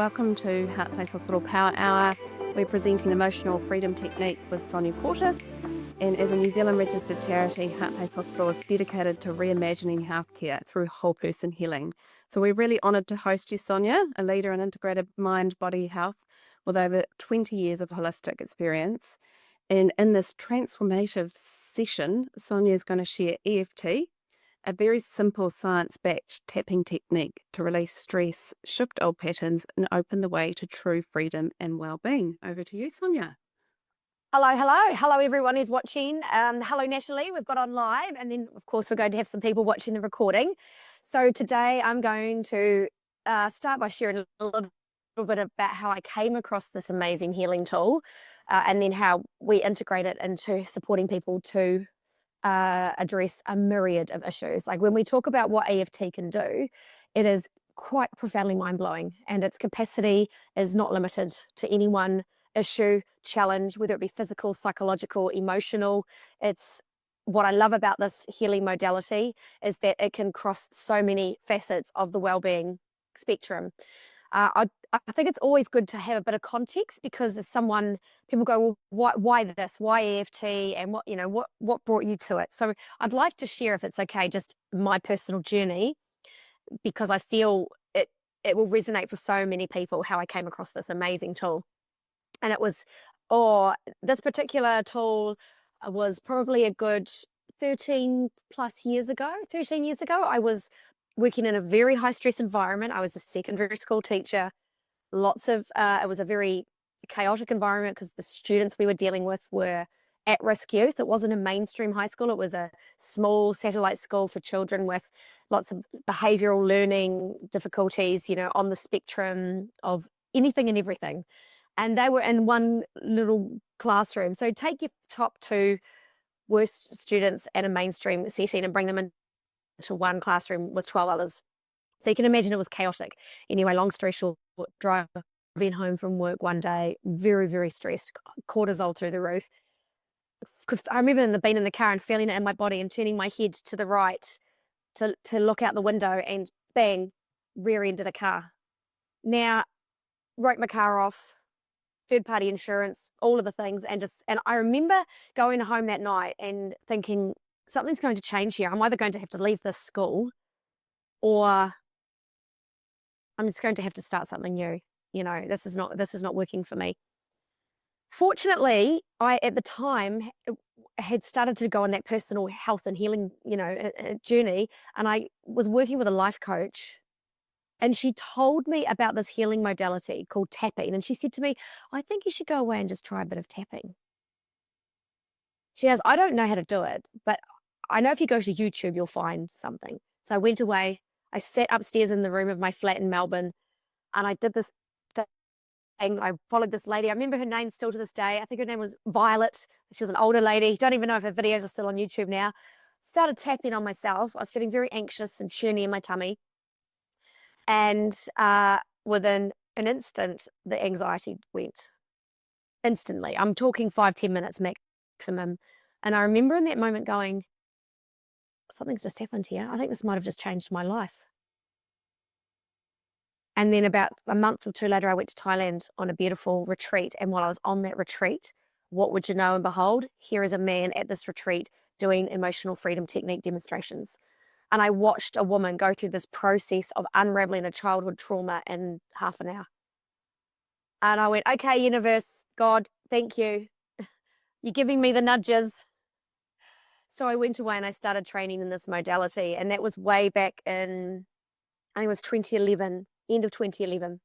Welcome to Heart Place Hospital Power Hour. We're presenting Emotional Freedom Technique with Sonja Courtis. And as a New Zealand registered charity, Heart Place Hospital is dedicated to reimagining healthcare through whole person healing. So we're really honoured to host you, Sonja, a leader in integrated mind-body health with over 20 years of holistic experience. And in this transformative session, Sonja is going to share EFT, a very simple science-backed tapping technique to release stress, shift old patterns, and open the way to true freedom and well-being. Over to you, Sonja. Hello, everyone who's watching. Hello, Natalie, we've got on live, and then, of course, we're going to have some people watching the recording. So today I'm going to start by sharing a little bit about how I came across this amazing healing tool, and then how we integrate it into supporting people to address a myriad of issues. Like when we talk about what EFT can do, it is quite profoundly mind-blowing, and its capacity is not limited to any one issue, challenge, whether it be physical, psychological, emotional. It's what I love about this healing modality is that it can cross so many facets of the well-being spectrum. I think it's always good to have a bit of context, because as someone, people go, well, why this? Why EFT? And what brought you to it? So I'd like to share, if it's okay, just my personal journey, because I feel it will resonate for so many people how I came across this amazing tool. And it was, this particular tool was probably a good 13 years ago. I was working in a very high stress environment. I was a secondary school teacher. It was a very chaotic environment because the students we were dealing with were at-risk youth. It wasn't a mainstream high school. It was a small satellite school for children with lots of behavioural learning difficulties, on the spectrum of anything and everything. And they were in one little classroom. So take your top two worst students at a mainstream setting and bring them into one classroom with 12 others. So you can imagine it was chaotic. Anyway, long story short, driving home from work one day, very, very stressed, cortisol through the roof. I remember being in the car and feeling it in my body and turning my head to the right to look out the window, and bang, rear-ended a car. Now, wrote my car off, third-party insurance, all of the things, and I remember going home that night and thinking, something's going to change here. I'm either going to have to leave this school, or I'm just going to have to start something new. This is not working for me. Fortunately, I at the time had started to go on that personal health and healing, journey, and I was working with a life coach. And she told me about this healing modality called tapping. And she said to me, I think you should go away and just try a bit of tapping. She goes, I don't know how to do it, but I know if you go to YouTube, you'll find something. So I went away. I sat upstairs in the room of my flat in Melbourne, and I did this thing. I followed this lady. I remember her name still to this day. I think her name was Violet. She was an older lady. Don't even know if her videos are still on YouTube now. Started tapping on myself. I was feeling very anxious and churny in my tummy. And within an instant, the anxiety went instantly. I'm talking 5-10 minutes maximum. And I remember in that moment going, something's just happened here. I think this might have just changed my life. And then about a month or two later, I went to Thailand on a beautiful retreat. And while I was on that retreat, what would you know and behold, here is a man at this retreat doing emotional freedom technique demonstrations. And I watched a woman go through this process of unraveling a childhood trauma in half an hour. And I went, okay, universe, God, thank you. You're giving me the nudges. So I went away and I started training in this modality. And that was way back in, I think it was 2011, end of 2011.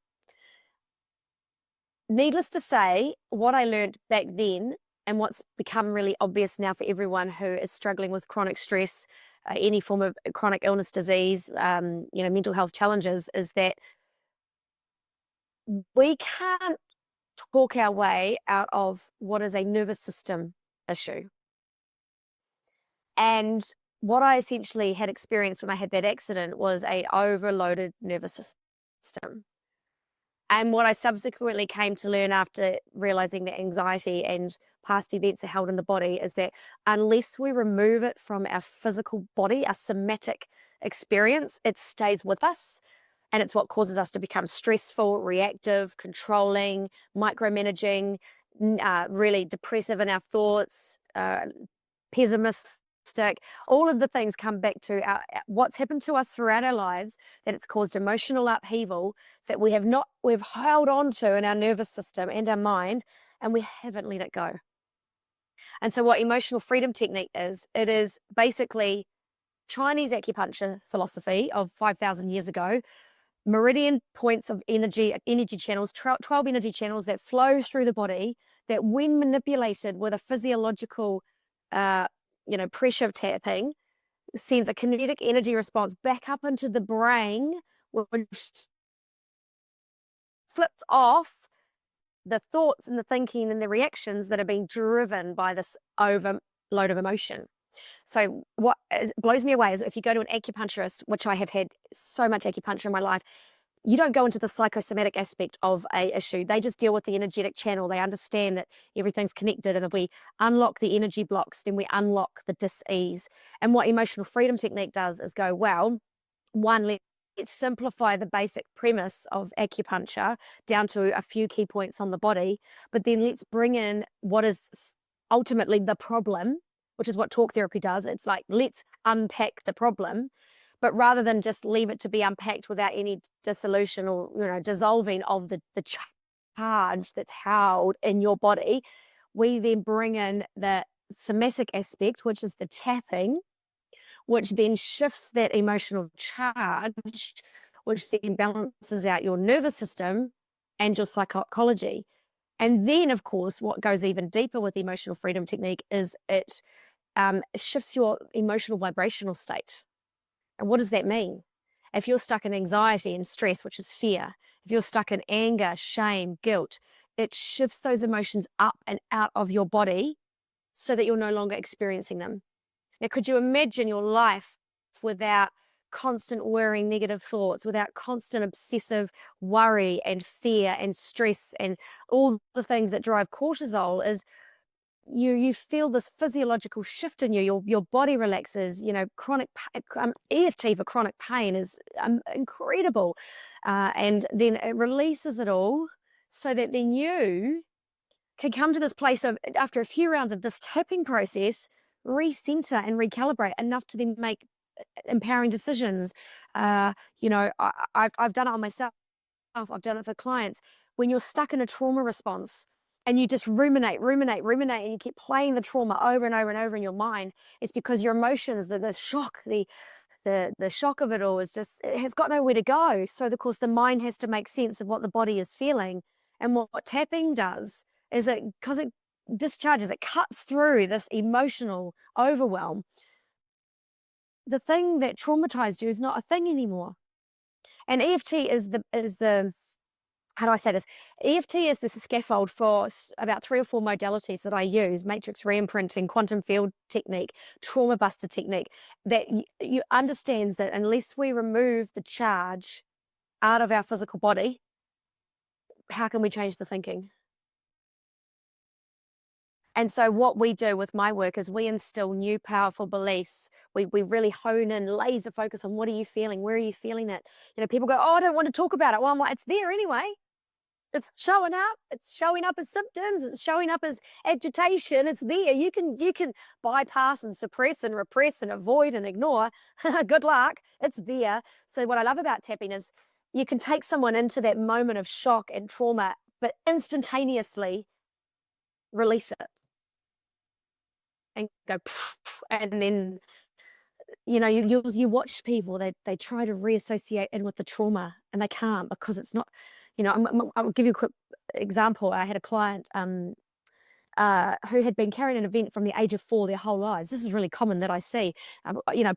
Needless to say, what I learned back then, and what's become really obvious now for everyone who is struggling with chronic stress, any form of chronic illness, disease, mental health challenges, is that we can't talk our way out of what is a nervous system issue. And what I essentially had experienced when I had that accident was a overloaded nervous system. And what I subsequently came to learn after realizing that anxiety and past events are held in the body is that unless we remove it from our physical body, our somatic experience, it stays with us. And it's what causes us to become stressful, reactive, controlling, micromanaging, really depressive in our thoughts, pessimistic. All of the things come back to what's happened to us throughout our lives, that it's caused emotional upheaval that we've held on to in our nervous system and our mind, and we haven't let it go. And so what emotional freedom technique is, it is basically Chinese acupuncture philosophy of 5,000 years ago, meridian points of energy channels, 12 energy channels that flow through the body, that when manipulated with a physiological, uh, pressure tapping, sends a kinetic energy response back up into the brain, which flips off the thoughts and the thinking and the reactions that are being driven by this overload of emotion. So what blows me away is if you go to an acupuncturist, which I have had so much acupuncture in my life, you don't go into the psychosomatic aspect of a issue. They just deal with the energetic channel. They understand that everything's connected, and if we unlock the energy blocks, then we unlock the dis-ease. And what emotional freedom technique does is go, well, one, let's simplify the basic premise of acupuncture down to a few key points on the body, but then let's bring in what is ultimately the problem, which is what talk therapy does. It's like, let's unpack the problem. But rather than just leave it to be unpacked without any dissolution or dissolving of the charge that's held in your body, we then bring in the somatic aspect, which is the tapping, which then shifts that emotional charge, which then balances out your nervous system and your psychology. And then, of course, what goes even deeper with the emotional freedom technique is it shifts your emotional vibrational state. And what does that mean? If you're stuck in anxiety and stress, which is fear, if you're stuck in anger, shame, guilt, it shifts those emotions up and out of your body so that you're no longer experiencing them. Now, could you imagine your life without constant worrying negative thoughts, without constant obsessive worry and fear and stress and all the things that drive cortisol? Is you feel this physiological shift in you. Your body relaxes. Chronic EFT for chronic pain is incredible, and then it releases it all, so that then you can come to this place of, after a few rounds of this tapping process, recenter and recalibrate enough to then make empowering decisions. I've done it on myself. I've done it for clients. When you're stuck in a trauma response and you just ruminate, and you keep playing the trauma over and over and over in your mind, it's because your emotions, the shock, the shock of it all it has got nowhere to go. So of course the mind has to make sense of what the body is feeling. And what tapping does is because it discharges, it cuts through this emotional overwhelm. The thing that traumatized you is not a thing anymore. And EFT is the how do I say this? EFT is the scaffold for about 3 or 4 modalities that I use: matrix reimprinting, quantum field technique, trauma buster technique. That you understands that unless we remove the charge out of our physical body, how can we change the thinking? And so what we do with my work is we instill new powerful beliefs. We really hone in, laser focus on, what are you feeling? Where are you feeling it? People go, oh, I don't want to talk about it. Well, I'm like, it's there anyway. It's showing up. It's showing up as symptoms. It's showing up as agitation. It's there. You can bypass and suppress and repress and avoid and ignore. Good luck. It's there. So what I love about tapping is you can take someone into that moment of shock and trauma, but instantaneously release it and go, and then you watch people, they try to reassociate in with the trauma, and they can't, because it's not. I'll give you a quick example. I had a client who had been carrying an event from the age of 4 their whole lives. This is really common that I see.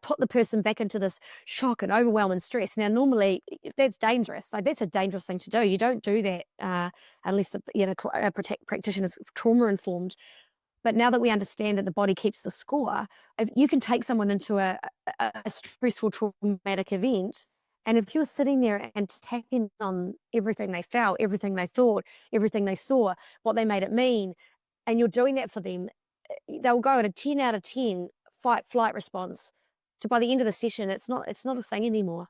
Put the person back into this shock and overwhelm and stress. Now, normally that's dangerous. Like, that's a dangerous thing to do. You don't do that unless a practitioner is trauma informed. But now that we understand that the body keeps the score, if you can take someone into a stressful, traumatic event, and if you're sitting there and tapping on everything they felt, everything they thought, everything they saw, what they made it mean, and you're doing that for them, they'll go at a 10 out of 10 fight-flight response. So by the end of the session, it's not a thing anymore.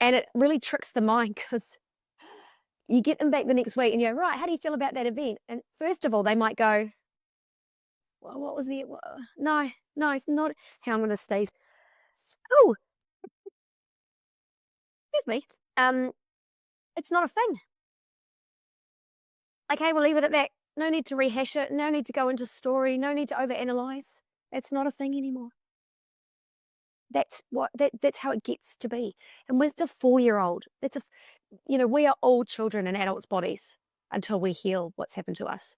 And it really tricks the mind because you get them back the next week and you're right, how do you feel about that event? And first of all, they might go, well, what was the, no, it's not. How I'm going to stay. Oh, excuse me. It's not a thing. Okay, we'll leave it at that. No need to rehash it. No need to go into story. No need to overanalyze. It's not a thing anymore. That's how it gets to be. And when it's a 4-year-old, we are all children in adults' bodies until we heal what's happened to us.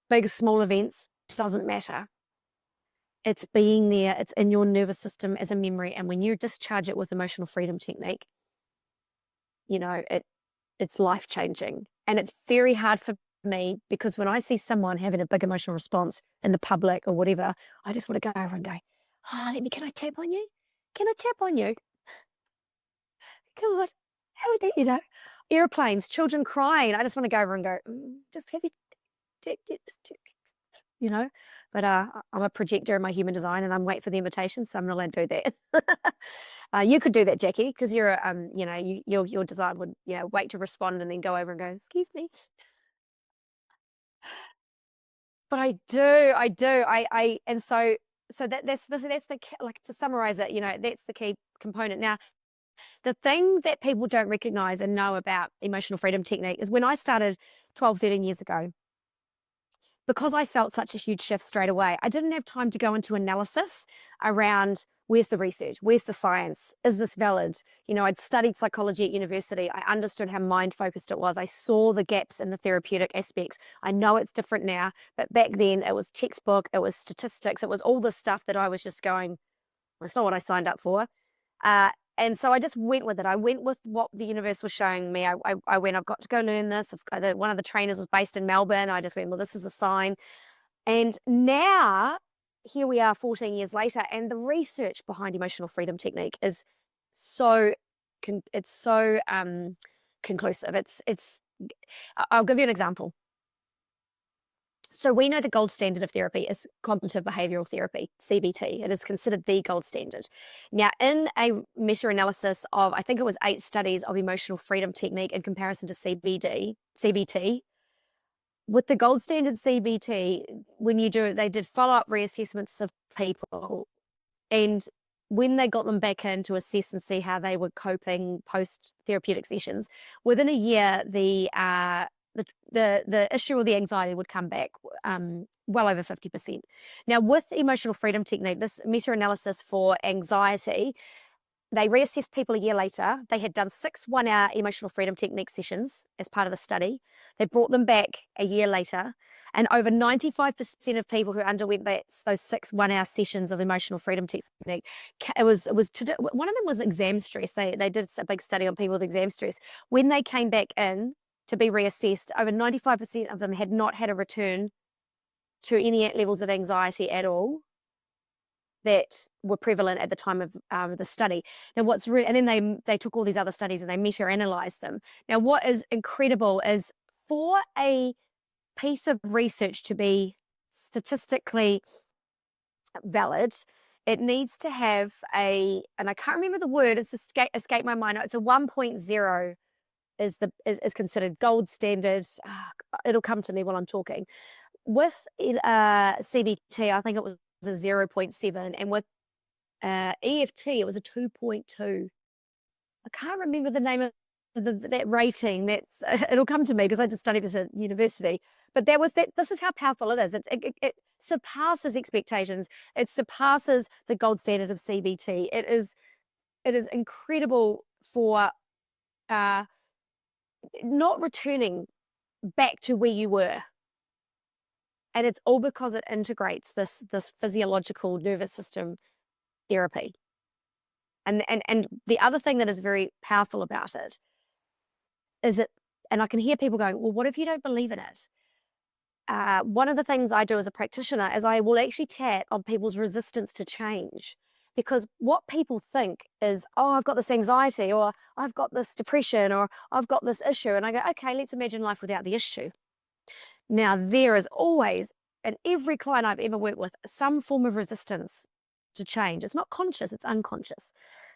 Big, small events, doesn't matter. It's being there, it's in your nervous system as a memory. And when you discharge it with emotional freedom technique, it's life-changing. And it's very hard for me because when I see someone having a big emotional response in the public or whatever, I just want to go over and go, can I tap on you? Can I tap on you? Come on. How would that, airplanes, children crying. I just want to go over and go, just have you, but I'm a projector in my human design and I'm waiting for the invitation, so I'm not allowed to do that. You could do that, Jackie, because you're, your design would, wait to respond and then go over and go, excuse me. But I do. And so that's the like, to summarize it, that's the key component. Now, the thing that people don't recognize and know about emotional freedom technique is when I started 12, 13 years ago, because I felt such a huge shift straight away, I didn't have time to go into analysis around where's the research, where's the science, is this valid? I'd studied psychology at university. I understood how mind-focused it was. I saw the gaps in the therapeutic aspects. I know it's different now, but back then it was textbook, it was statistics, it was all this stuff that I was just going, that's not what I signed up for. And so I just went with it. I went with what the universe was showing me. I went, I've got to go learn this. One of the trainers was based in Melbourne. I just went, well, this is a sign. And now, here we are 14 years later, and the research behind emotional freedom technique is so conclusive. I'll give you an example. So we know the gold standard of therapy is cognitive behavioral therapy, CBT. It is considered the gold standard. Now, in a meta-analysis of, I think it was 8 studies of emotional freedom technique in comparison to CBT, with the gold standard CBT, they did follow-up reassessments of people, and when they got them back in to assess and see how they were coping post-therapeutic sessions, within a year, the issue or the anxiety would come back well over 50%. Now, with emotional freedom technique, this meta-analysis for anxiety, they reassessed people a year later. They had done 6 one-hour emotional freedom technique sessions as part of the study. They brought them back a year later, and over 95% of people who underwent those 6 one-hour sessions of emotional freedom technique, one of them was exam stress. They did a big study on people with exam stress. When they came back in to be reassessed, over 95% of them had not had a return to any levels of anxiety at all that were prevalent at the time of the study. Now, and then they took all these other studies and they meta-analyzed them. Now, what is incredible is for a piece of research to be statistically valid, it needs to have and I can't remember the word, it's escaped my mind. It's a 1.0 is considered gold standard. It'll come to me while I'm talking. With CBT, I think it was a 0.7, and with EFT, it was a 2.2. I can't remember the name of that rating. It'll come to me because I just studied this at university. But this is how powerful it is. It surpasses expectations. It surpasses the gold standard of CBT. It is incredible for not returning back to where you were. And it's all because it integrates this physiological nervous system therapy. And the other thing that is very powerful about it is and I can hear people going, well, what if you don't believe in it? One of the things I do as a practitioner is I will actually tap on people's resistance to change. Because what people think is, oh, I've got this anxiety, or I've got this depression, or I've got this issue. And I go, okay, let's imagine life without the issue. Now, there is always, in every client I've ever worked with, some form of resistance to change. It's not conscious, it's unconscious.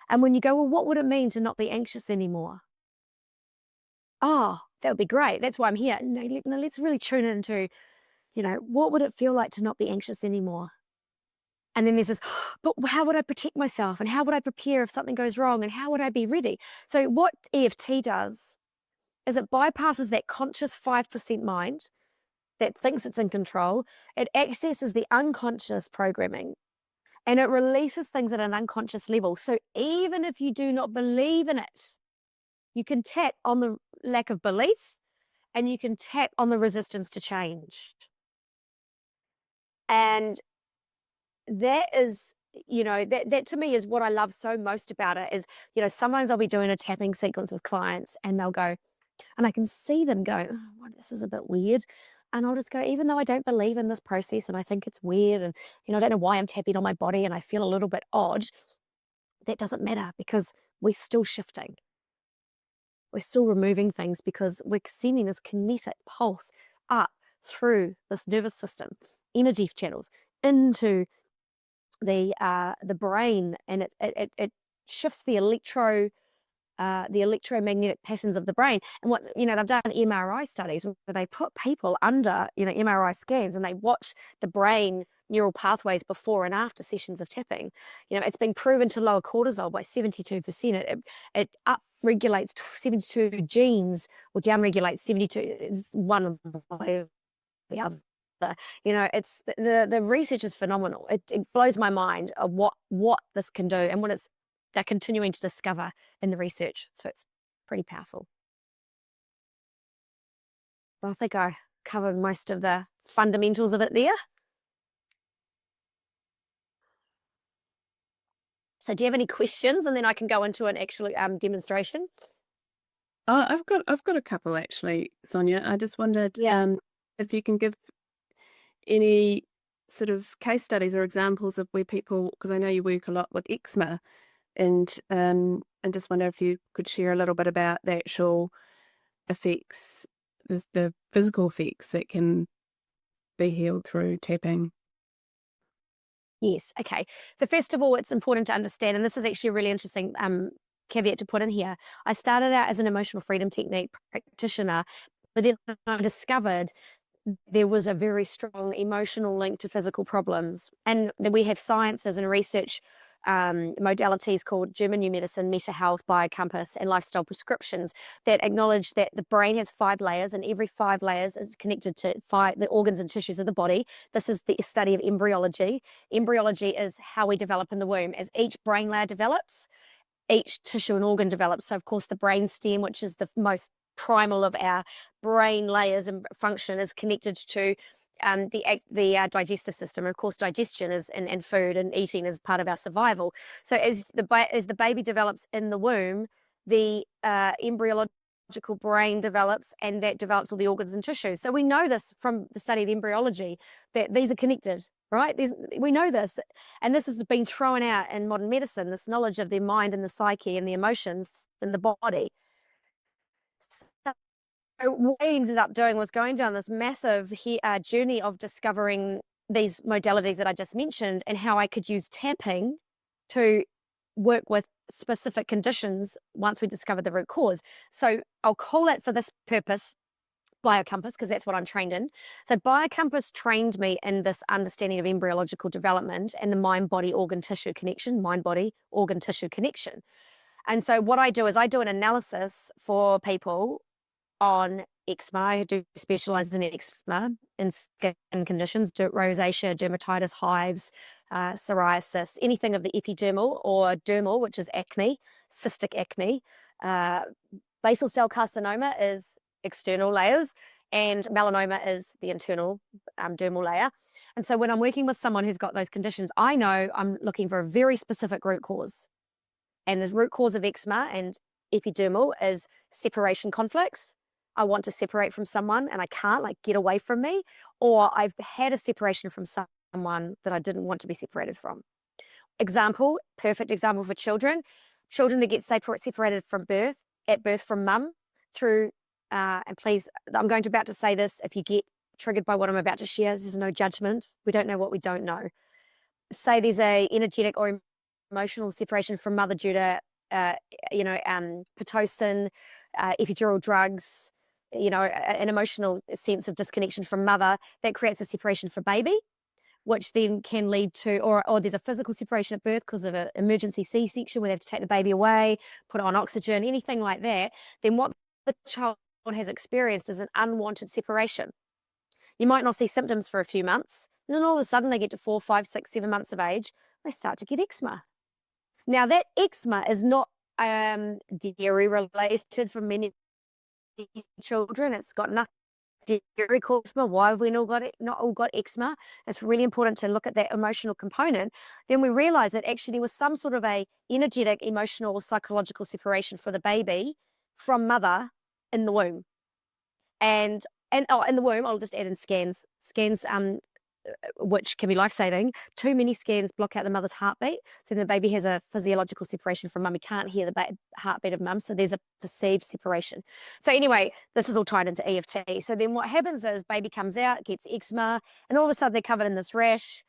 And when you go, well, what would it mean to not be anxious anymore? Oh, that would be great. That's why I'm here. No, let's really tune into, what would it feel like to not be anxious anymore? And then there's this, but how would I protect myself? And how would I prepare if something goes wrong? And how would I be ready? So what EFT does is it bypasses that conscious 5% mind that thinks it's in control. It accesses the unconscious programming and it releases things at an unconscious level. So even if you do not believe in it, you can tap on the lack of belief and you can tap on the resistance to change. And that is, that to me is what I love so most about it is, sometimes I'll be doing a tapping sequence with clients and they'll go, and I can see them go, oh, well, this is a bit weird. And I'll just go, even though I don't believe in this process and I think it's weird and, I don't know why I'm tapping on my body and I feel a little bit odd, that doesn't matter because we're still shifting. We're still removing things because we're sending this kinetic pulse up through this nervous system, energy channels into the brain, and it shifts the electromagnetic patterns of the brain. And what they've done MRI studies where they put people under MRI scans and they watch the brain neural pathways before and after sessions of tapping. It's been proven to lower cortisol by 72%. It upregulates 72 genes or downregulates 72. It's one of the other. It's the research is phenomenal. It blows my mind of what this can do and what they're continuing to discover in the research. So it's pretty powerful. Well, I think I covered most of the fundamentals of it there. So do you have any questions? And then I can go into an actual demonstration. Oh, I've got a couple actually, Sonja. I just wondered if you can give any sort of case studies or examples of where people, because I know you work a lot with eczema, and just wonder if you could share a little bit about the actual effects, the physical effects that can be healed through tapping. Yes. Okay. So first of all, it's important to understand, and this is actually a really interesting caveat to put in here. I started out as an emotional freedom technique practitioner, but then I discovered there was a very strong emotional link to physical problems. And then we have sciences and research modalities called German New Medicine, Meta Health, Biocompass, and lifestyle prescriptions that acknowledge that the brain has 5 layers, and every 5 layers is connected to the organs and tissues of the body. This is the study of embryology. Embryology is how we develop in the womb. As each brain layer develops, each tissue and organ develops. So, of course, the brain stem, which is the most primal of our brain layers and function, is connected to the digestive system. Of course, digestion is and food and eating is part of our survival. So as the baby develops in the womb, the embryological brain develops, and that develops all the organs and tissues. So we know this from the study of embryology that these are connected. Right? We know this, and this has been thrown out in modern medicine, this knowledge of the mind and the psyche and the emotions in the body. So what I ended up doing was going down this massive journey of discovering these modalities that I just mentioned and how I could use tapping to work with specific conditions once we discovered the root cause. So I'll call it, for this purpose, Biocompass, because that's what I'm trained in. So Biocompass trained me in this understanding of embryological development and the mind-body organ tissue connection, mind-body organ tissue connection. And so what I do is I do an analysis for people on eczema. I do specialize in eczema, in skin conditions, rosacea, dermatitis, hives, psoriasis, anything of the epidermal or dermal, which is acne, cystic acne. Basal cell carcinoma is external layers, and melanoma is the internal dermal layer. And so when I'm working with someone who's got those conditions, I know I'm looking for a very specific root cause. And the root cause of eczema and epidermal is separation conflicts. I want to separate from someone and I can't, like, get away from me, or I've had a separation from someone that I didn't want to be separated from. Example, perfect example for children that get separated from at birth from mum through, and please, I'm about to say this, if you get triggered by what I'm about to share, there's no judgment. We don't know what we don't know. Say there's a energetic or emotional separation from mother due to, Pitocin, epidural drugs, an emotional sense of disconnection from mother, that creates a separation for baby, which then can lead to, or there's a physical separation at birth because of an emergency C-section where they have to take the baby away, put it on oxygen, anything like that, then what the child has experienced is an unwanted separation. You might not see symptoms for a few months, and then all of a sudden they get to 4, 5, 6, 7 months of age, they start to get eczema. Now that eczema is not dairy related for many children. It's got nothing dairy called eczema. Why have we not all got eczema? It's really important to look at that emotional component. Then we realize that actually there was some sort of a energetic, emotional, or psychological separation for the baby from mother in the womb. And in the womb, I'll just add in scans, which can be life-saving. Too many scans block out the mother's heartbeat, so the baby has a physiological separation from mum. You can't hear the heartbeat of mum, so there's a perceived separation. So anyway, this is all tied into EFT. So then what happens is baby comes out, gets eczema, and all of a sudden they're covered in this rash,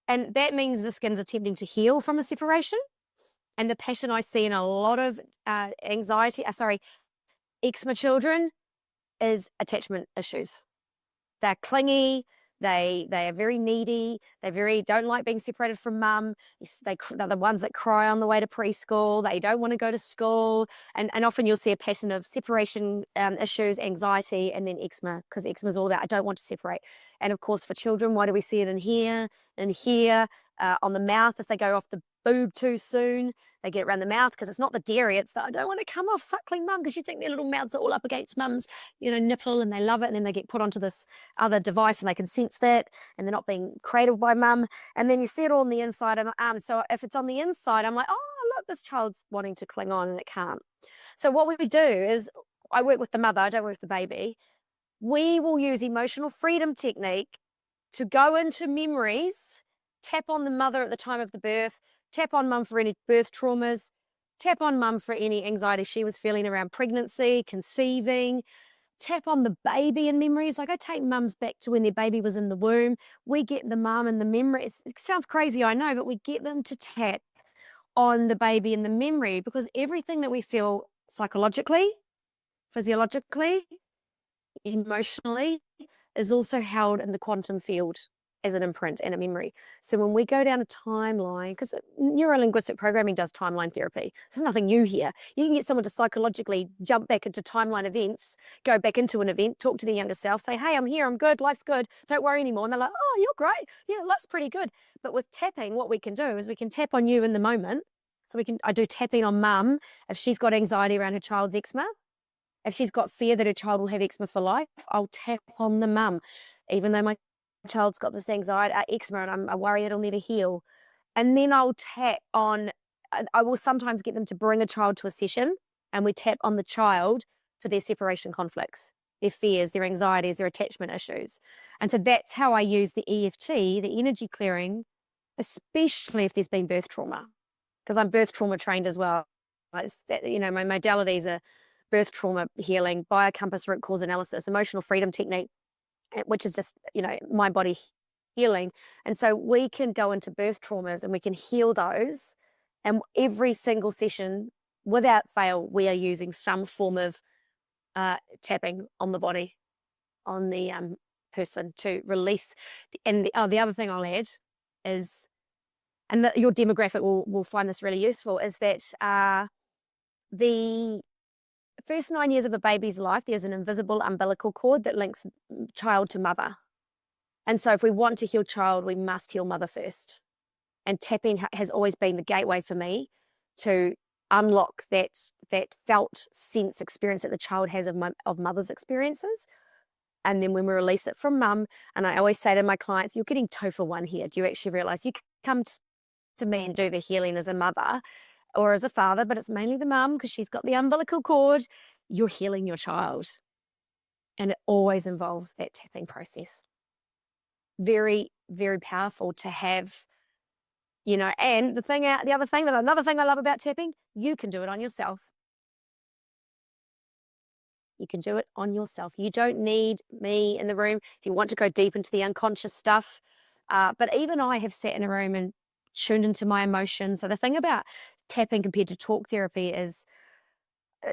and that means the skin's attempting to heal from a separation. And the pattern I see in a lot of eczema children is attachment issues. They're clingy, they are very needy, they don't like being separated from mum. They're the ones that cry on the way to preschool, they don't want to go to school, and often you'll see a pattern of separation issues, anxiety, and then eczema, because eczema is all about I don't want to separate. And of course for children, why do we see it in here, on the mouth if they go off the boob too soon? They get it around the mouth because it's not the dairy, it's the I don't want to come off suckling mum, because you think their little mouths are all up against mum's nipple and they love it, and then they get put onto this other device and they can sense that and they're not being cradled by mum, and then you see it all on the inside of the arm. So if it's on the inside, I'm like, oh look, this child's wanting to cling on and it can't. So what we do is I work with the mother, I don't work with the baby. We will use emotional freedom technique to go into memories, tap on the mother at the time of the birth, tap on mum for any birth traumas, tap on mum for any anxiety she was feeling around pregnancy, conceiving, tap on the baby in memories. Like I take mums back to when their baby was in the womb. We get the mum and the memories. It sounds crazy, I know, but we get them to tap on the baby in the memory, because everything that we feel psychologically, physiologically, emotionally is also held in the quantum field as an imprint and a memory. So when we go down a timeline, because neuro-linguistic programming does timeline therapy, there's nothing new here. You can get someone to psychologically jump back into timeline events, go back into an event, talk to their younger self, say, hey, I'm here, I'm good, life's good, don't worry anymore. And they're like, oh, you're great. Yeah, life's pretty good. But with tapping, what we can do is we can tap on you in the moment. So I do tapping on mum if she's got anxiety around her child's eczema. If she's got fear that her child will have eczema for life, I'll tap on the mum, even though my child's got this anxiety, eczema, and I worry it'll never heal. And then I'll tap on, I will sometimes get them to bring a child to a session, and we tap on the child for their separation conflicts, their fears, their anxieties, their attachment issues. And so that's how I use the EFT, the energy clearing, especially if there's been birth trauma, because I'm birth trauma trained as well. My modalities are birth trauma healing, biocompass root cause analysis, emotional freedom technique, which is just, mind body healing. And so we can go into birth traumas and we can heal those. And every single session, without fail, we are using some form of tapping on the body, on the person, to release. And the other thing I'll add is, and your demographic will find this really useful, is that the first 9 years of a baby's life, there's an invisible umbilical cord that links child to mother. And so if we want to heal child, we must heal mother first. And tapping has always been the gateway for me to unlock that felt sense experience that the child has of mother's experiences. And then when we release it from mum, and I always say to my clients, you're getting 2 for 1 here. Do you actually realize you come to me and do the healing as a mother or as a father, but it's mainly the mum because she's got the umbilical cord. You're healing your child. And it always involves that tapping process. Very, very powerful to have, and another thing I love about tapping, you can do it on yourself. You can do it on yourself. You don't need me in the room if you want to go deep into the unconscious stuff. But even I have sat in a room and tuned into my emotions. So the thing about tapping compared to talk therapy is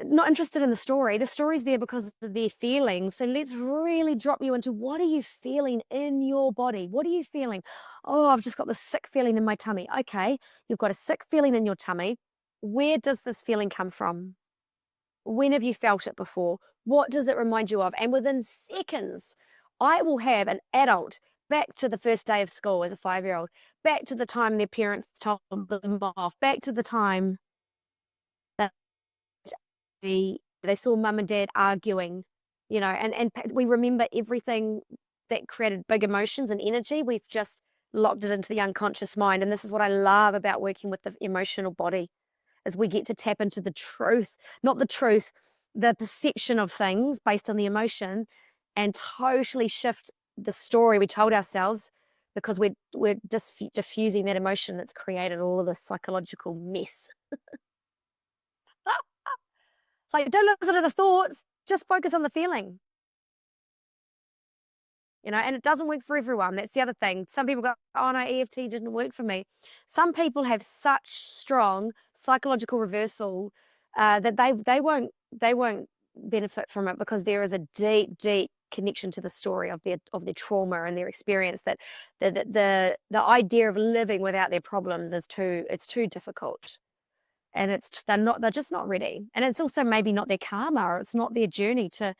not interested in the story. The story's there because of their feelings. So let's really drop you into what are you feeling in your body? What are you feeling? Oh, I've just got this sick feeling in my tummy. Okay, you've got a sick feeling in your tummy. Where does this feeling come from? When have you felt it before? What does it remind you of? And within seconds, I will have an adult back to the first day of school as a 5-year-old, back to the time their parents told them off, back to the time that they saw mum and dad arguing, and we remember everything that created big emotions and energy. We've just locked it into the unconscious mind. And this is what I love about working with the emotional body is we get to tap into the truth, not the truth, the perception of things based on the emotion, and totally shift the story we told ourselves because we're just diffusing that emotion that's created all of this psychological mess. It's like, don't listen to the thoughts, just focus on the feeling. And it doesn't work for everyone. That's the other thing. Some people go, oh no, EFT didn't work for me. Some people have such strong psychological reversal that they won't benefit from it because there is a deep, deep connection to the story of their trauma and their experience that the idea of living without their problems it's too difficult. And they're just not ready. And it's also maybe not their karma or it's not their journey to,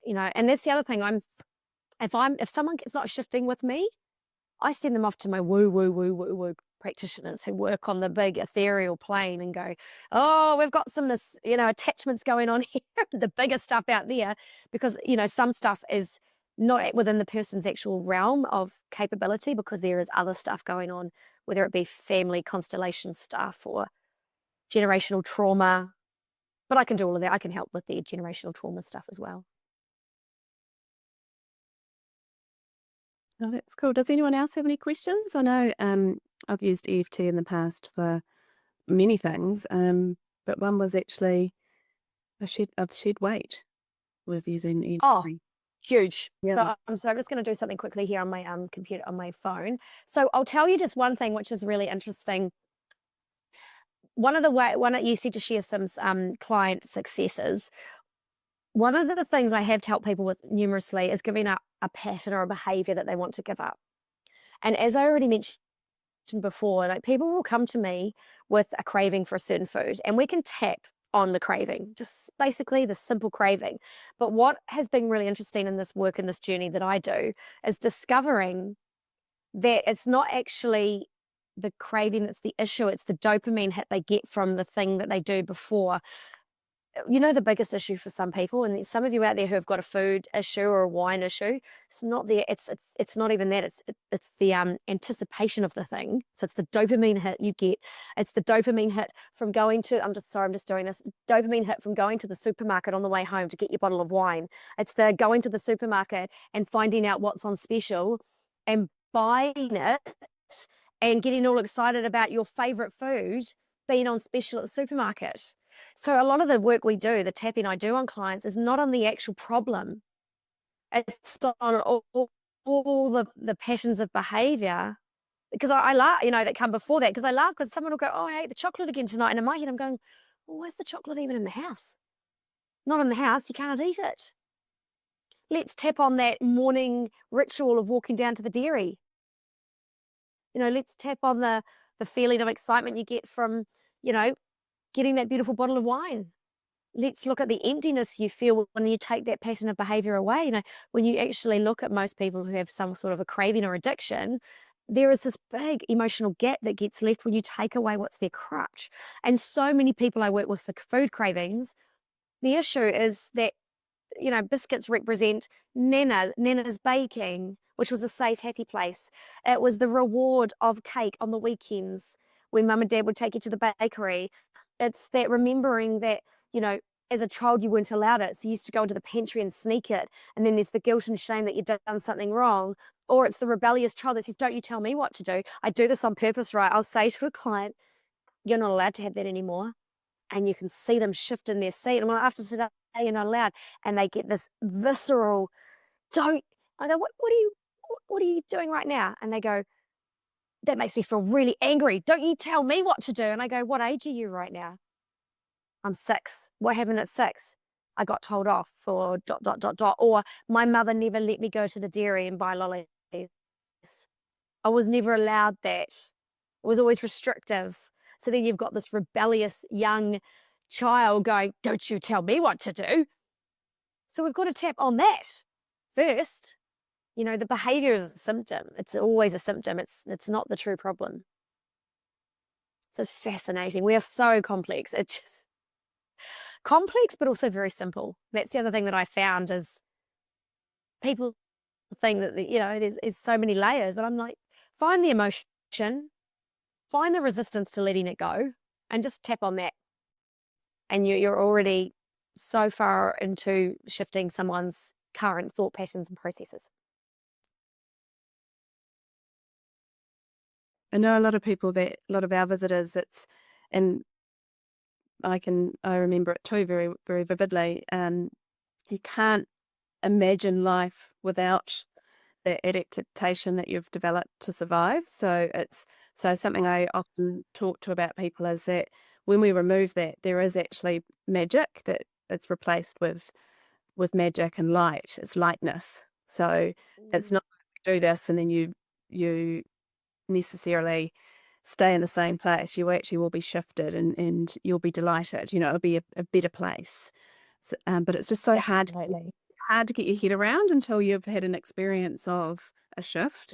and that's the other thing. If someone is not shifting with me, I send them off to my woo woo woo woo woo practitioners who work on the big ethereal plane and go, oh, we've got some attachments going on here, the bigger stuff out there, because some stuff is not within the person's actual realm of capability because there is other stuff going on, whether it be family constellation stuff or generational trauma. But I can do all of that. I can help with the generational trauma stuff as well. Oh, that's cool. Does anyone else have any questions? I know I've used EFT in the past for many things, but one was actually I've shed weight with using Oh, EFT. huge. Yeah. So I'm just going to do something quickly here on my computer, on my phone. So I'll tell you just one thing, which is really interesting. You said to share some client successes. One of the things I have to help people with numerously is giving up a pattern or a behavior that they want to give up. And as I already mentioned before, like people will come to me with a craving for a certain food, and we can tap on the craving, just basically the simple craving. But what has been really interesting in this work and this journey that I do is discovering that it's not actually the craving that's the issue, it's the dopamine hit they get from the thing that they do before. The biggest issue for some people, and some of you out there who have got a food issue or a wine issue, it's not there. It's not even that. It's the anticipation of the thing. So it's the dopamine hit you get. It's the dopamine hit from going to. I'm just sorry. I'm just doing this. Dopamine hit from going to the supermarket on the way home to get your bottle of wine. It's the going to the supermarket and finding out what's on special, and buying it, and getting all excited about your favorite food being on special at the supermarket. So a lot of the work we do, the tapping I do on clients, is not on the actual problem. It's on all the patterns of behavior. Because I laugh, that come before that. Because I laugh because someone will go, oh, I ate the chocolate again tonight. And in my head, I'm going, well, where's the chocolate even in the house? Not in the house. You can't eat it. Let's tap on that morning ritual of walking down to the dairy. Let's tap on the feeling of excitement you get from, getting that beautiful bottle of wine. Let's look at the emptiness you feel when you take that pattern of behavior away. When you actually look at most people who have some sort of a craving or addiction, there is this big emotional gap that gets left when you take away what's their crutch. And so many people I work with for food cravings, the issue is that biscuits represent Nana's baking, which was a safe, happy place. It was the reward of cake on the weekends when mum and dad would take you to the bakery. It's that remembering that, as a child you weren't allowed it. So you used to go into the pantry and sneak it. And then there's the guilt and shame that you've done something wrong. Or it's the rebellious child that says, don't you tell me what to do. I do this on purpose, right? I'll say to a client, you're not allowed to have that anymore. And you can see them shift in their seat. And after today, you're not allowed. And they get this visceral, don't. I go, what are you doing right now? And they go, that makes me feel really angry. Don't you tell me what to do. And I go, what age are you right now? I'm 6. What happened at 6? I got told off for ... Or my mother never let me go to the dairy and buy lollies. I was never allowed that. It was always restrictive. So then you've got this rebellious young child going, don't you tell me what to do. So we've got to tap on that first. The behavior is a symptom. It's always a symptom. It's not the true problem. So it's fascinating. We are so complex. It's just complex, but also very simple. That's the other thing that I found is people think that, there's so many layers, but I'm like, find the emotion, find the resistance to letting it go, and just tap on that. And you're already so far into shifting someone's current thought patterns and processes. I know a lot of our visitors, and I remember it too very, very vividly. You can't imagine life without the adaptation that you've developed to survive. So something I often talk to about people is that when we remove that, there is actually magic that it's replaced with magic and light. It's lightness. So it's not like you do this and then you necessarily stay in the same place. You actually will be shifted and you'll be delighted. It'll be a better place. So, but it's just so hard to get your head around until you've had an experience of a shift.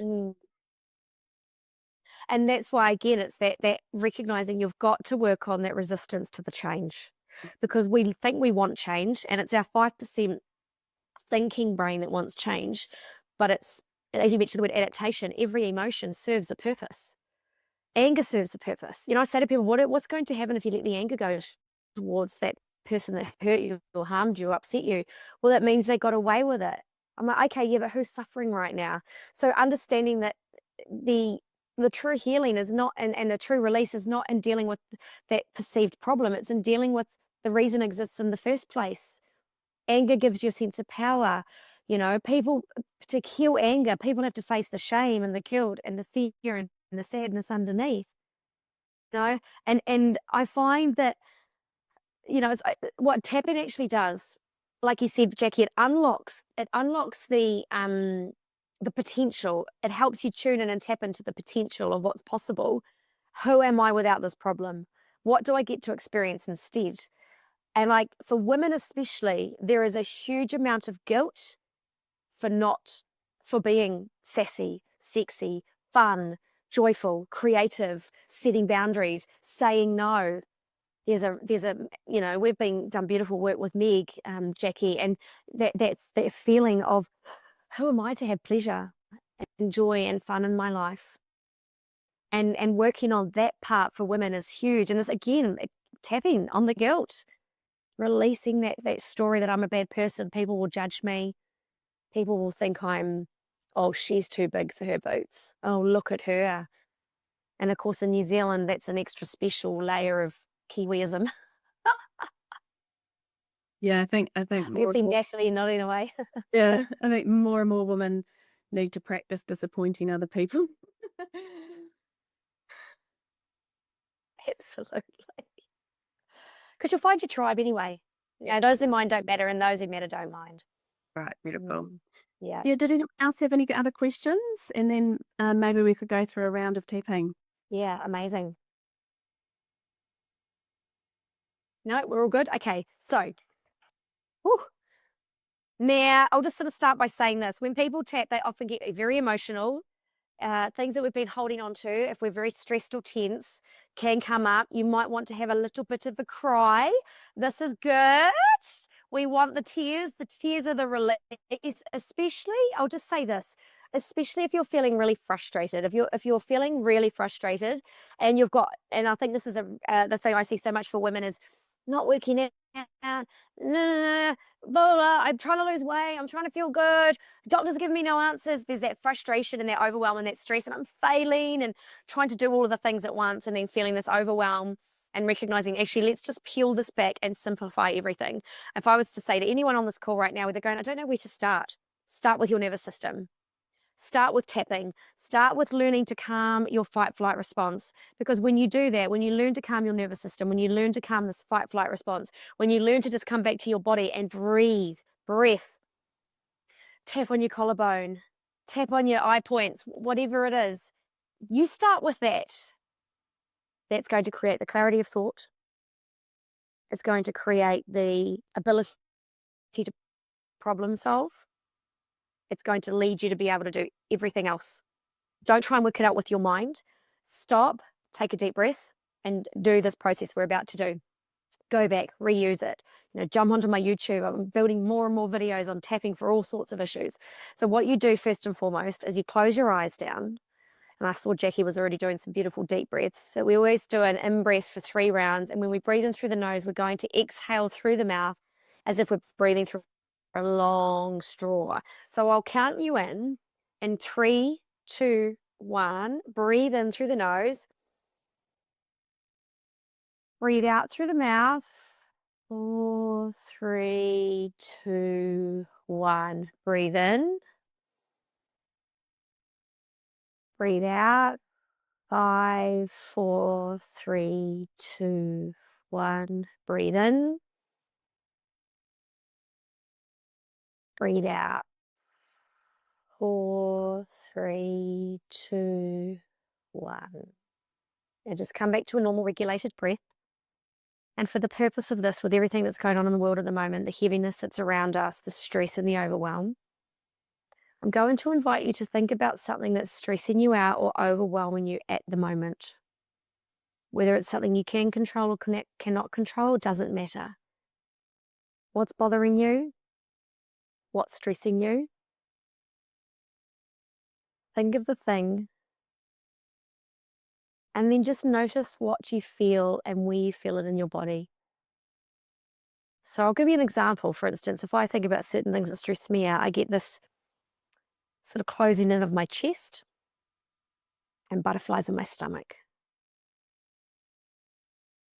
And that's why, again, it's that recognizing you've got to work on that resistance to the change, because we think we want change, and it's our 5% thinking brain that wants change. But it's, as you mentioned, the word adaptation. Every emotion serves a purpose. Anger serves a purpose. I say to people, what's going to happen if you let the anger go towards that person that hurt you or harmed you or upset you? Well, that means they got away with it. I'm like, okay, yeah, but who's suffering right now? So understanding that the true healing is not, and the true release is not in dealing with that perceived problem. It's in dealing with the reason it exists in the first place. Anger gives you a sense of power. People, to heal anger, people have to face the shame and the guilt and the fear and the sadness underneath. And I find that, it's, what tapping actually does, like you said, Jackie, it unlocks the potential. It helps you tune in and tap into the potential of what's possible. Who am I without this problem? What do I get to experience instead? And like for women especially, there is a huge amount of guilt for being sassy, sexy, fun, joyful, creative, setting boundaries, saying no. There's a we've done beautiful work with Meg, Jackie, and that feeling of, who am I to have pleasure and joy and fun in my life? And working on that part for women is huge. And it's, again, tapping on the guilt, releasing that story that I'm a bad person. People will judge me. People will think she's too big for her boots. Oh, look at her. And of course, in New Zealand, that's an extra special layer of Kiwiism. Yeah, I think We've been naturally nodding away. yeah, I think more and more women need to practice disappointing other people. Absolutely. Because you'll find your tribe anyway. Those who mind don't matter, and those who matter don't mind. Right, beautiful. Yeah. Yeah, did anyone else have any other questions? And then maybe we could go through a round of tapping. Yeah, amazing. No, we're all good. Okay, so now I'll just sort of start by saying this. When people tap, they often get very emotional. Things that we've been holding on to, if we're very stressed or tense, can come up. You might want to have a little bit of a cry. This is good. We want the tears. The tears are the release, especially, I'll just say this, especially if you're feeling really frustrated. If you're feeling really frustrated and and I think this is the thing I see so much for women is not working out. No, blah, blah, blah. I'm trying to lose weight. I'm trying to feel good. Doctors give me no answers. There's that frustration and that overwhelm and that stress, and I'm failing and trying to do all of the things at once, and then feeling this overwhelm and recognizing, actually, let's just peel this back and simplify everything. If I was to say to anyone on this call right now, where they're going, I don't know where to start with your nervous system. Start with tapping. Start with learning to calm your fight flight response. Because when you do that, when you learn to calm your nervous system, when you learn to calm this fight flight response, when you learn to just come back to your body and breathe, breath, tap on your collarbone, tap on your eye points, whatever it is, you start with that. That's going to create the clarity of thought. It's going to create the ability to problem solve. It's going to lead you to be able to do everything else. Don't try and work it out with your mind. Stop, take a deep breath, and do this process we're about to do. Go back, reuse it. Jump onto my YouTube. I'm building more and more videos on tapping for all sorts of issues. So what you do first and foremost is you close your eyes down. And I saw Jackie was already doing some beautiful deep breaths. So we always do an in-breath for 3 rounds. And when we breathe in through the nose, we're going to exhale through the mouth as if we're breathing through a long straw. So I'll count you in 3, 2, 1. Breathe in through the nose. Breathe out through the mouth. 4, 3, 2, 1. Breathe in. Breathe out. 5, 4, 3, 2, 1. Breathe in. Breathe out. 4, 3, 2, 1. Now just come back to a normal regulated breath. And for the purpose of this, with everything that's going on in the world at the moment, the heaviness that's around us, the stress and the overwhelm, I'm going to invite you to think about something that's stressing you out or overwhelming you at the moment. Whether it's something you can control or cannot control, doesn't matter. What's bothering you? What's stressing you? Think of the thing. And then just notice what you feel and where you feel it in your body. So I'll give you an example. For instance, if I think about certain things that stress me out, I get this sort of closing in of my chest and butterflies in my stomach.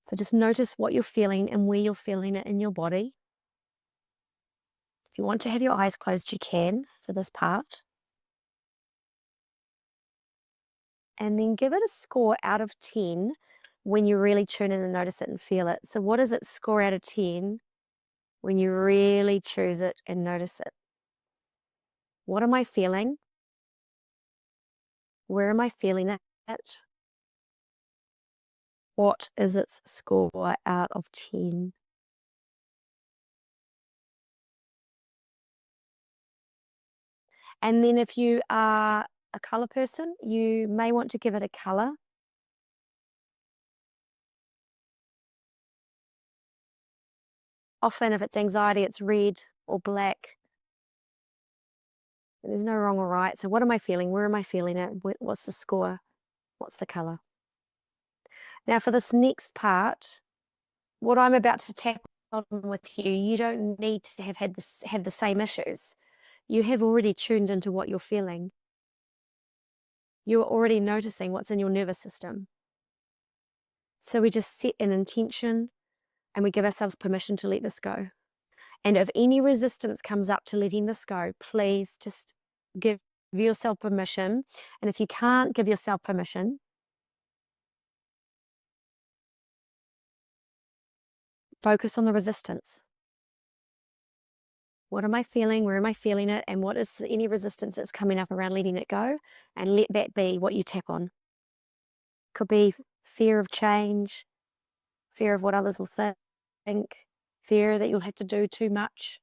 So just notice what you're feeling and where you're feeling it in your body. If you want to have your eyes closed, you can for this part. And then give it a score out of 10 when you really tune in and notice it and feel it. So what does it score out of 10 when you really choose it and notice it? What am I feeling? Where am I feeling it? What is its score out of 10? And then if you are a color person, you may want to give it a color. Often if it's anxiety, it's red or black. There's no wrong or right. So what am I feeling? Where am I feeling it? What's the score? What's the color? Now for this next part, what I'm about to tap on with you, you don't need to have the same issues. You have already tuned into what you're feeling. You're already noticing what's in your nervous system. So we just set an intention and we give ourselves permission to let this go. And if any resistance comes up to letting this go, please just give yourself permission. And if you can't give yourself permission, focus on the resistance. What am I feeling? Where am I feeling it? And what is any resistance that's coming up around letting it go? And let that be what you tap on. Could be fear of change, fear of what others will think, fear that you'll have to do too much.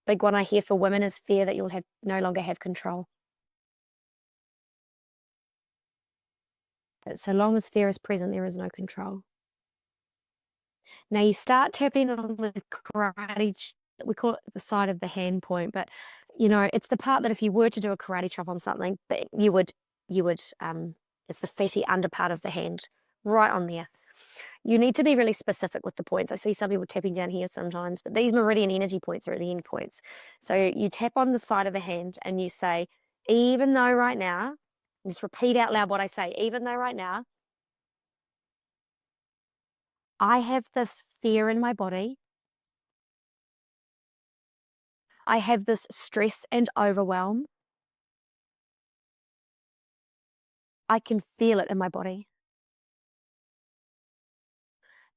Big one I hear for women is fear that you'll no longer have control. But so long as fear is present, there is no control. Now you start tapping on the karate, we call it the side of the hand point, but it's the part that if you were to do a karate chop on something, that you would, it's the fatty under part of the hand, right on there. You need to be really specific with the points. I see some people tapping down here sometimes, but these meridian energy points are at the end points. So you tap on the side of the hand and you say, even though right now, just repeat out loud what I say, even though right now, I have this fear in my body, I have this stress and overwhelm, I can feel it in my body.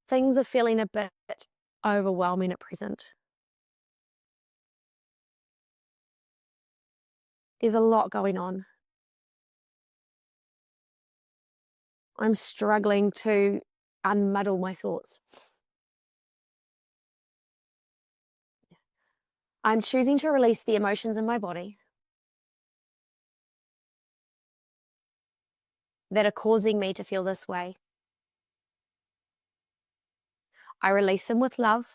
Things are feeling a bit overwhelming at present. There's a lot going on. I'm struggling to unmuddle my thoughts. I'm choosing to release the emotions in my body that are causing me to feel this way. I release them with love.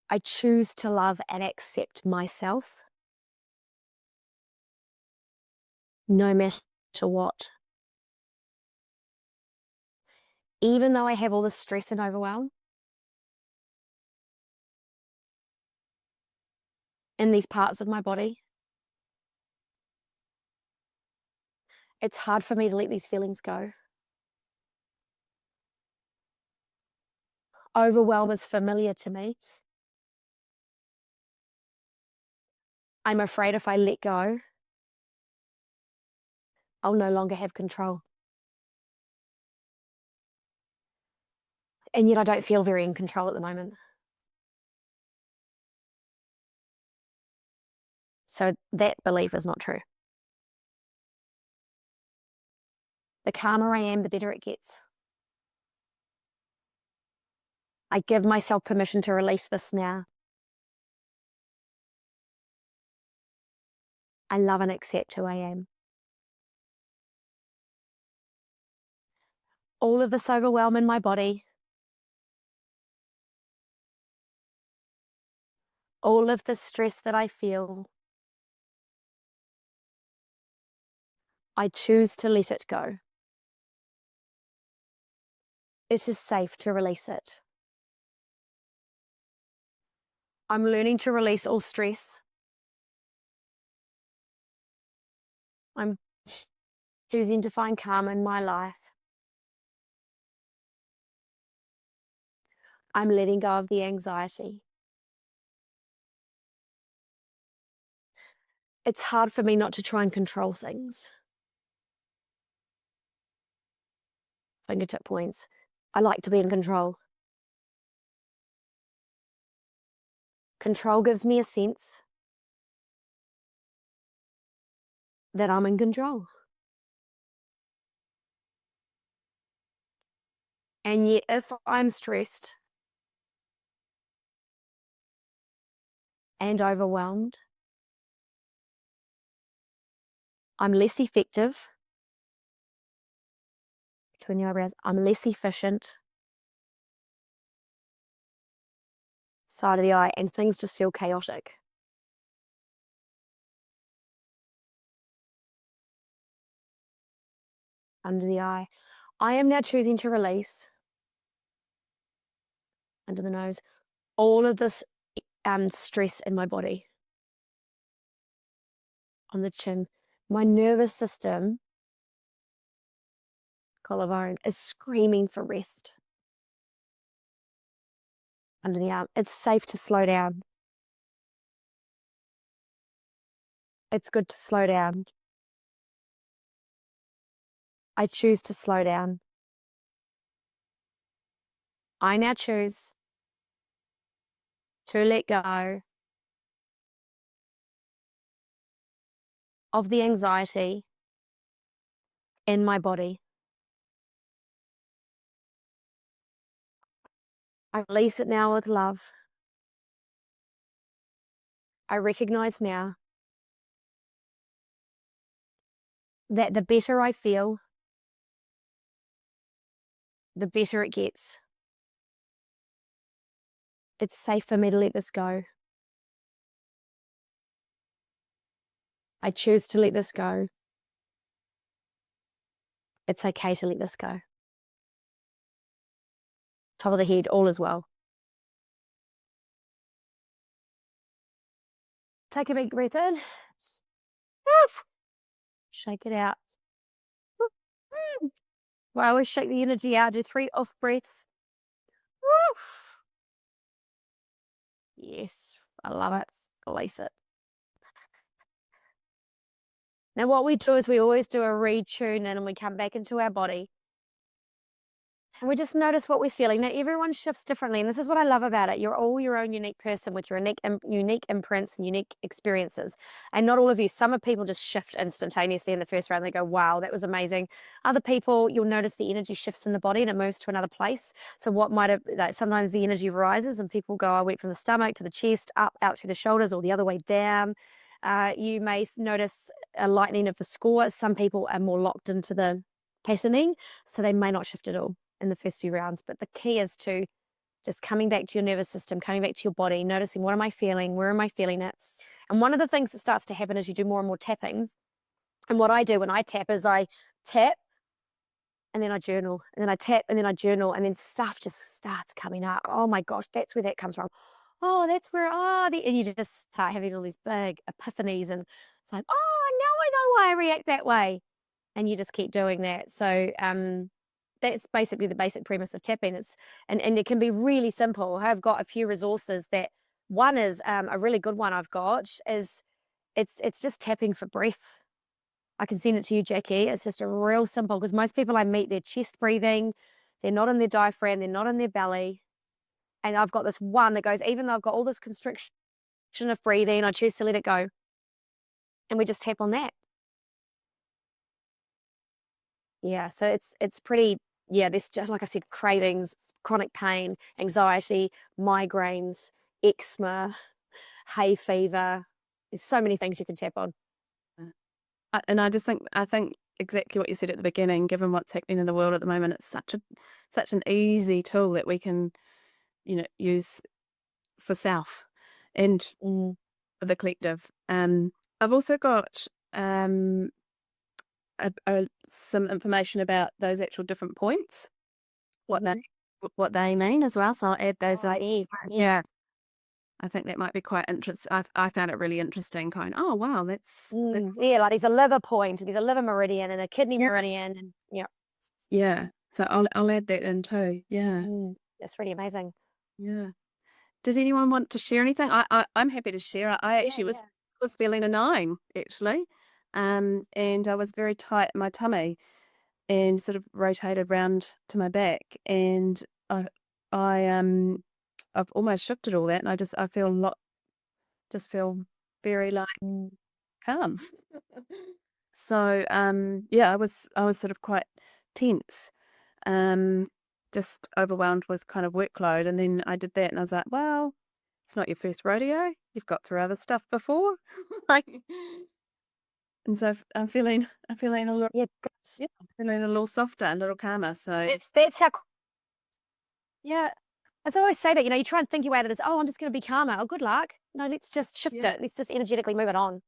I choose to love and accept myself, no matter what. Even though I have all this stress and overwhelm in these parts of my body, it's hard for me to let these feelings go. Overwhelm is familiar to me. I'm afraid if I let go, I'll no longer have control. And yet I don't feel very in control at the moment. So that belief is not true. The calmer I am, the better it gets. I give myself permission to release this now. I love and accept who I am. All of this overwhelm in my body, all of the stress that I feel, I choose to let it go. It is safe to release it. I'm learning to release all stress. I'm choosing to find calm in my life. I'm letting go of the anxiety. It's hard for me not to try and control things. Fingertip points. I like to be in control. Control gives me a sense that I'm in control. And yet, if I'm stressed and overwhelmed, I'm less effective. Between the eyebrows, I'm less efficient. Side of the eye, and things just feel chaotic. Under the eye. I am now choosing to release, under the nose, all of this stress in my body. On the chin. My nervous system, collarbone, is screaming for rest. Under the arm. It's safe to slow down. It's good to slow down. I choose to slow down. I now choose to let go of the anxiety in my body. I release it now with love. I recognize now that the better I feel, the better it gets. It's safe for me to let this go. I choose to let this go. It's okay to let this go. Top of the head, all is well. Take a big breath in. Shake it out. Well, I always shake the energy out. Do 3 off breaths. Yes, I love it. Release it. Now, what we do is we always do a retune and we come back into our body. And we just notice what we're feeling. Now, everyone shifts differently. And this is what I love about it. You're all your own unique person with your unique imprints and unique experiences. And not all of you, some of people just shift instantaneously in the first round. They go, wow, that was amazing. Other people, you'll notice the energy shifts in the body and it moves to another place. So what might have, like, sometimes the energy rises and people go, I went from the stomach to the chest, up, out through the shoulders, or the other way down. You may notice a lightening of the score. Some people are more locked into the patterning, so they may not shift at all in the first few rounds. But the key is to just coming back to your nervous system, coming back to your body, noticing what am I feeling, where am I feeling it. And one of the things that starts to happen as you do more and more tappings, and what I do when I tap is I tap and then I journal, and then I tap and then I journal, and then stuff just starts coming up. Oh my gosh, that's where that comes from. Oh, that's where, and you just start having all these big epiphanies, and it's like, oh, now I know why I react that way. And you just keep doing that. So that's basically the basic premise of tapping. And it can be really simple. I've got a few resources that one is a really good one I've got is it's just tapping for breath. I can send it to you, Jackie. It's just a real simple, because most people I meet, they're chest breathing, they're not in their diaphragm, they're not in their belly. And I've got this one that goes, even though I've got all this constriction of breathing, I choose to let it go. And we just tap on that. Yeah, so it's pretty, yeah, this just like I said, cravings, chronic pain, anxiety, migraines, eczema, hay fever. There's so many things you can tap on. And I think exactly what you said at the beginning, given what's happening in the world at the moment, it's such an easy tool that we can, use for self and for the collective. I've also got some information about those actual different points, what they mean as well. So I'll add those. Yeah. I think that might be quite interesting. I found it really interesting. Going, oh wow, that's Yeah, like there's a liver point, there's a liver meridian, and a kidney meridian, and yeah. So I'll add that in too. Yeah, that's really amazing. yeah. Did anyone want to share anything? I'm happy to share. I actually was feeling a 9 actually, and I was very tight in my tummy, and sort of rotated round to my back, and I've almost shifted all that, and I feel very like calm. So yeah, I was sort of quite tense, just overwhelmed with kind of workload, and then I did that, and I was like, well, it's not your first rodeo. You've got through other stuff before, like, and so I'm feeling a little I'm feeling a little softer, a little calmer. So That's how. Yeah, as I always say that, you try and think your way out of this. Oh, I'm just going to be calmer. Oh, good luck. No, let's just shift it. Let's just energetically move it on.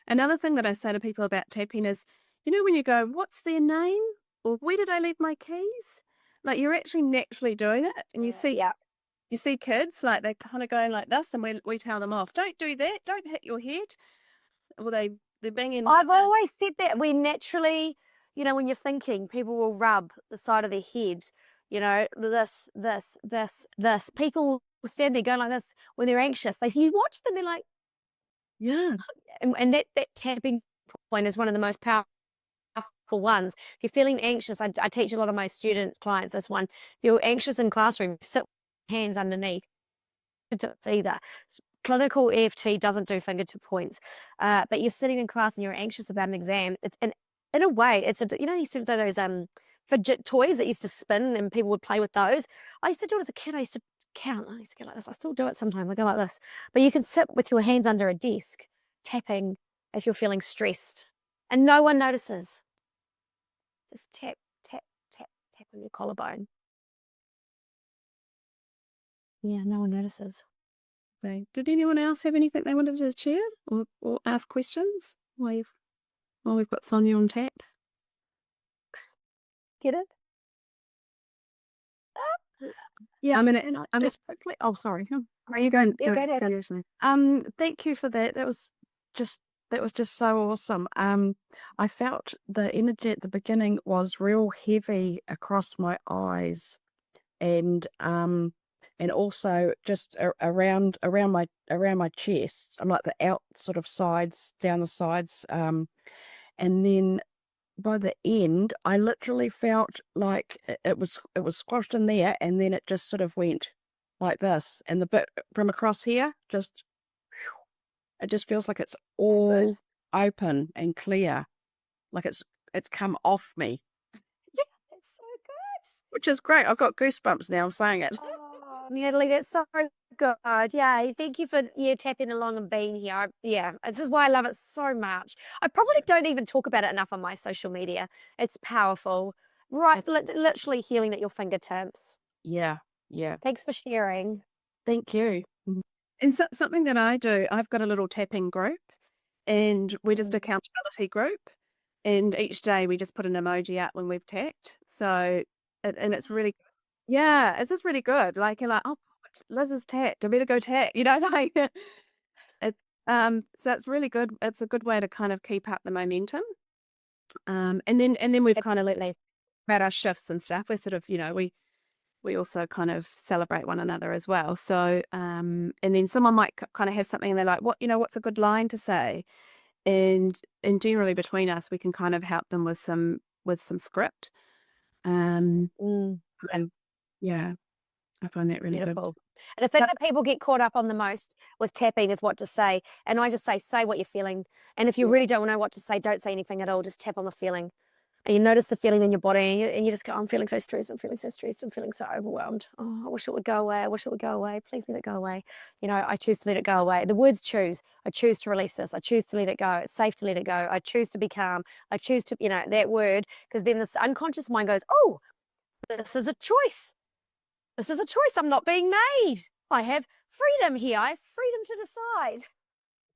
another thing that I say to people about tapping is, when you go, what's their name? Or where did I leave my keys? Like, you're actually naturally doing it. And you see kids, like, they're kind of going like this, and we tell them off. Don't do that. Don't hit your head. Well, they're banging. I've always said that we naturally, when you're thinking, people will rub the side of their head, this. People will stand there going like this when they're anxious. You watch them, they're like, Yeah. And that tapping point is one of the most powerful ones. If you're feeling anxious, I teach a lot of my student clients this one. If you're anxious in classroom, sit hands underneath. It's either. Clinical EFT doesn't do fingertip points, but you're sitting in class and you're anxious about an exam. It's in a way, it's you used to do those fidget toys that used to spin and people would play with those. I used to do it as a kid. I used to count. I used to go like this. I still do it sometimes. I go like this. But you can sit with your hands under a desk, tapping if you're feeling stressed, and no one notices. Just tap, tap, tap, tap on your collarbone. Yeah, no one notices. Did anyone else have anything they wanted to share or ask questions while we've got Sonja on tap? Get it? Yeah, I'm just quickly. Oh, sorry. Are you going? Yeah, go ahead. Thank you for that. That was just so awesome. I felt the energy at the beginning was real heavy across my eyes, and and also just around my chest. I'm like the out sort of sides, down the sides, and then by the end, I literally felt like it was squashed in there, and then it just sort of went like this, and the bit from across here just it just feels like it's all open and clear, like it's come off me, It's so good. which is great. I've got goosebumps now saying it. Oh, Natalie, that's so good. Yeah, thank you for tapping along and being here. Yeah, this is why I love it so much. I probably don't even talk about it enough on my social media. It's powerful. Right, literally healing at your fingertips. Yeah, yeah. Thanks for sharing. Thank you. And something that I do, I've got a little tapping group, and we're just accountability group. And each day we just put an emoji out when we've tapped. So, and it's really, yeah, it's just really good. Like, you're like, oh, Liz is tapped. I better go tap. Like it's so it's really good. It's a good way to kind of keep up the momentum. And then we've kind of Absolutely. about our shifts and stuff. We're sort of, we also kind of celebrate one another as well. So, and then someone might kind of have something and they're like, what's a good line to say? And generally between us, we can kind of help them with some script. And yeah, I find that really good. Beautiful. And the thing that people get caught up on the most with tapping is what to say. And I just say what you're feeling. And if you really don't know what to say, don't say anything at all. Just tap on the feeling. And you notice the feeling in your body, and you just go, I'm feeling so stressed, I'm feeling so stressed, I'm feeling so overwhelmed. Oh, I wish it would go away. I wish it would go away. Please let it go away. I choose to let it go away. The words choose. I choose to release this. I choose to let it go. It's safe to let it go. I choose to be calm. I choose to, that word, because then this unconscious mind goes, oh, this is a choice. This is a choice. I'm not being made. I have freedom here. I have freedom to decide.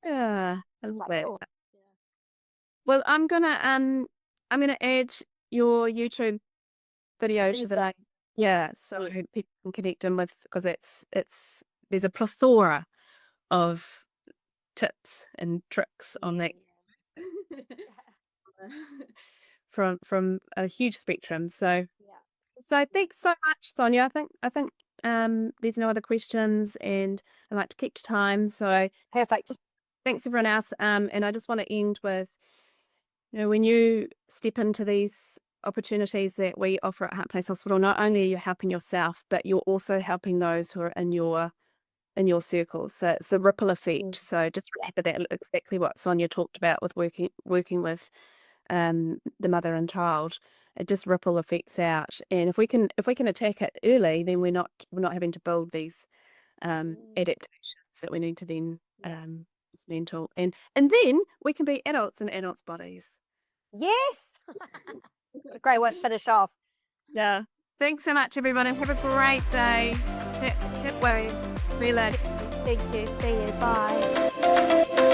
Yeah, I love that. Cool. Well, I'm gonna add your YouTube video to the so people can connect in with, because it's there's a plethora of tips and tricks on that from a huge spectrum. So thanks so much, Sonja. I think there's no other questions, and I like to keep to time. So Perfect. thanks everyone else. And I just want to end with, when you step into these opportunities that we offer at Heart Place Hospital, not only are you helping yourself, but you're also helping those who are in your circles. So it's a ripple effect. So just remember that, exactly what Sonja talked about with working with the mother and child. It just ripple effects out. And if we can attack it early, then we're not having to build these adaptations that we need to then dismantle. And then we can be adults in adults' bodies. Yes. Great way to finish off. Yeah. Thanks so much, everybody. Have a great day. See you later. Thank you. See you. Bye.